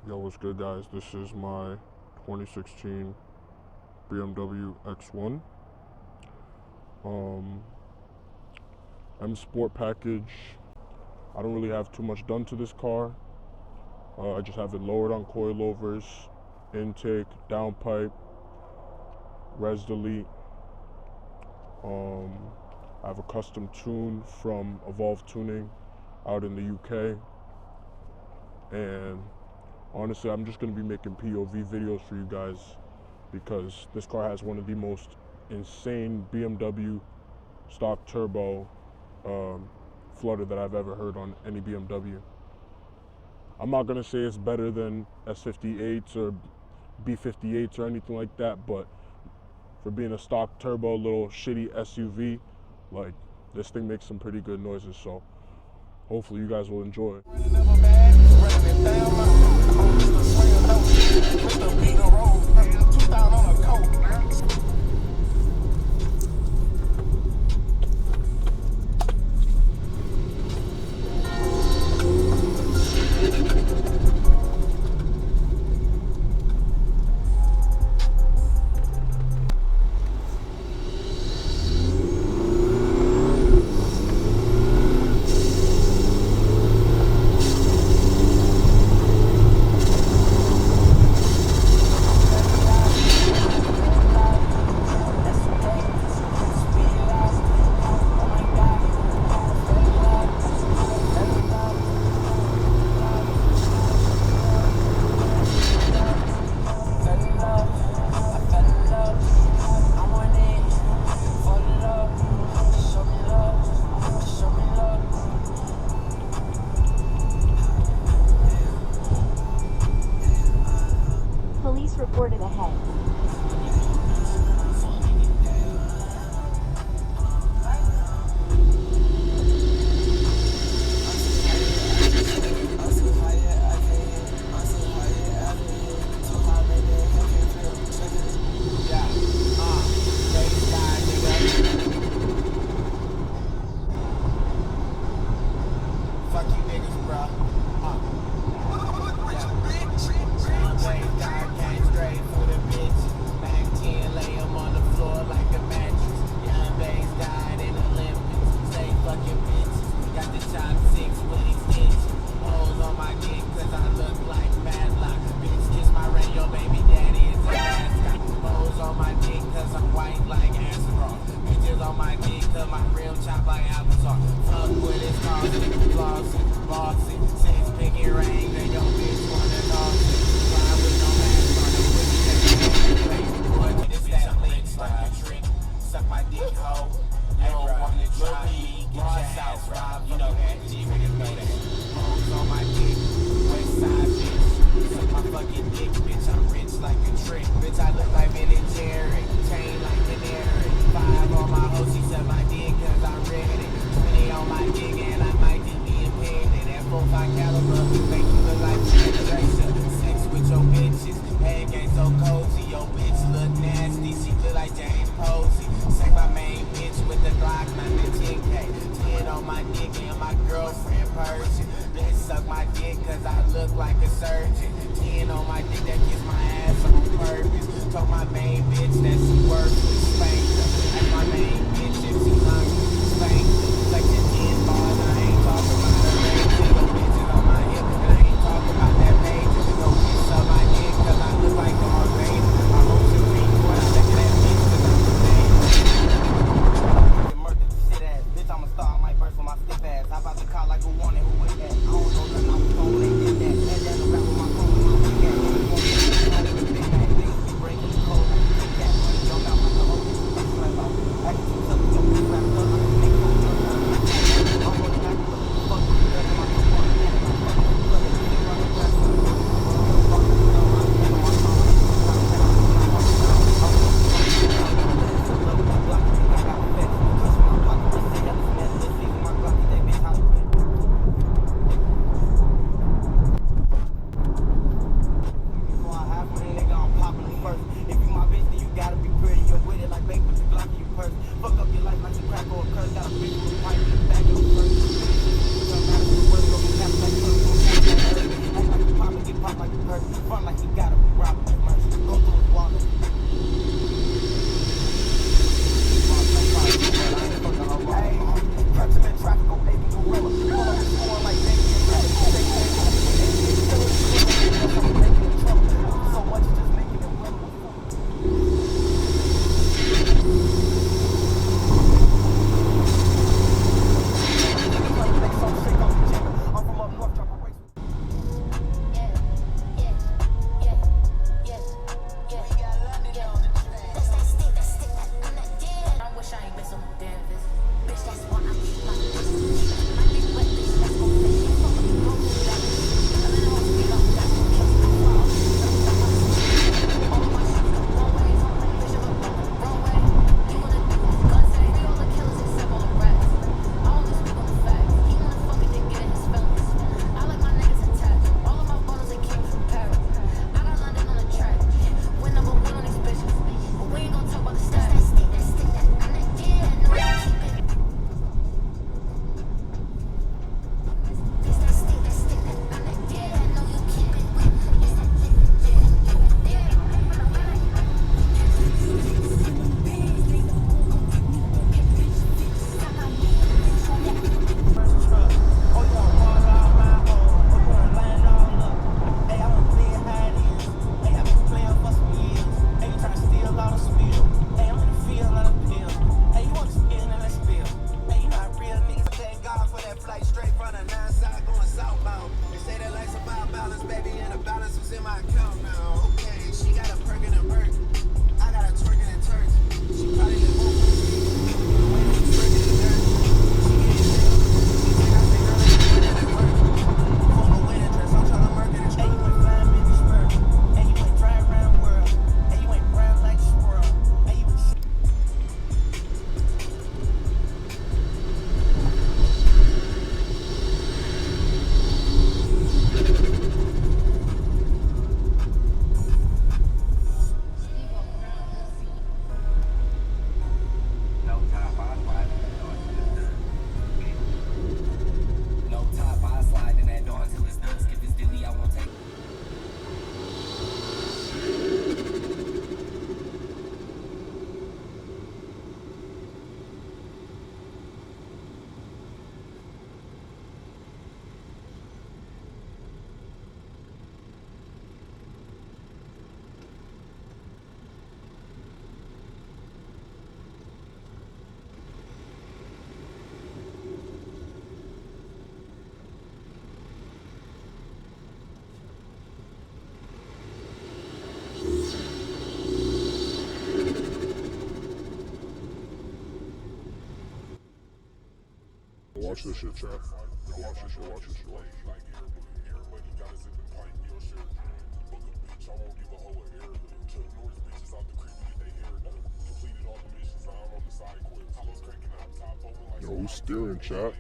Yo, what's good, guys? This is my 2016 BMW X1 um, M Sport package. I don't really have too much done to this car. I just have it lowered on coilovers, intake, downpipe, res delete. I have a custom tune from Evolve Tuning out in the UK, and honestly, I'm just going to be making POV videos for you guys because this car has one of the most insane BMW stock turbo flutter that I've ever heard on any BMW. I'm not going to say it's better than S58s or B58s or anything like that, but for being a stock turbo little shitty SUV, like, this thing makes some pretty good noises, so hopefully you guys will enjoy. Police reported ahead. Fuck you niggas, bro. Came straight for the bitch. Back 10, lay him on the floor like a mattress. Young Bass died in Olympics. Stay fucking bitches. Got the top 6 with extension. Holes on my dick cause I look like Madlock. Bitch, kiss my ring, your baby daddy is a mascot. Holes on my dick cause I'm white like Astaroth. Bitches on my dick cause my real chop like Avatar. Fuck with his closet, flossy, bossy. Since picking rings and your bitch wanna know. Fly with no mask on the pussy. Boy, this that link like a trick. Suck my dick, hoe. You don't wanna try me. Get your ass robbed. You know that. You know that. Hoes on my dick. West side bitch. Suck my fucking dick, bitch. I'm rich like a trick. Bitch, I look like Ben and Jerry. Chain like an Eric. 5 on my hoe. She suck my dick cause I'm ready. 20 on my dick and I might just be impeded. That 4-5 caliber. Make you look like penetration. Sex with your bitches. Head game so cozy. Your bitch look nasty. She look like James Posey. Suck my main bitch with the Glock 19K. 10 on my dick and my girlfriend Persian. Bitch suck my dick cause I look like a surgeon. 10 on my dick that gets my ass on purpose. Told my main bitch that she works with Spanker. That's my main bitch if she hungry. Spanker. Like the 10 bars, I ain't talking about her range. No bitches on my hip and I ain't talking about that page. No bitch suck my dick cause I look like Darth Vader. I hope she dollars in my account now. Okay, she got a perk and a perk. I got a twerk and a turk. She probably live on the way that she's twerking the dirt. She getting real. She think I say, girl, let me put that at work. For a wedding dress, I'm trying to market it. Hey, you ain't flying Mindy Spur. Hey, you ain't driving around the world. Hey, you ain't brown like a squirrel. Hey, you ain't no top, I slide in that door till it's dusk. If it's dilly, I won't take. Watch this shit, chat. Watch this shit, watch this shit, watch this shit. Yo, who's steering, chat?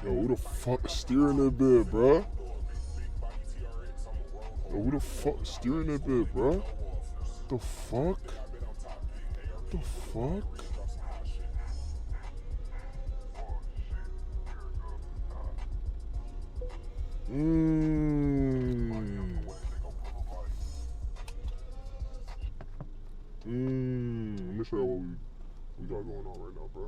Yo, who the fuck is steering that bit, bruh? Yo, who the fuck is steering that bit, bruh? The fuck? The fuck? Let me show you what we got going on right now, bro.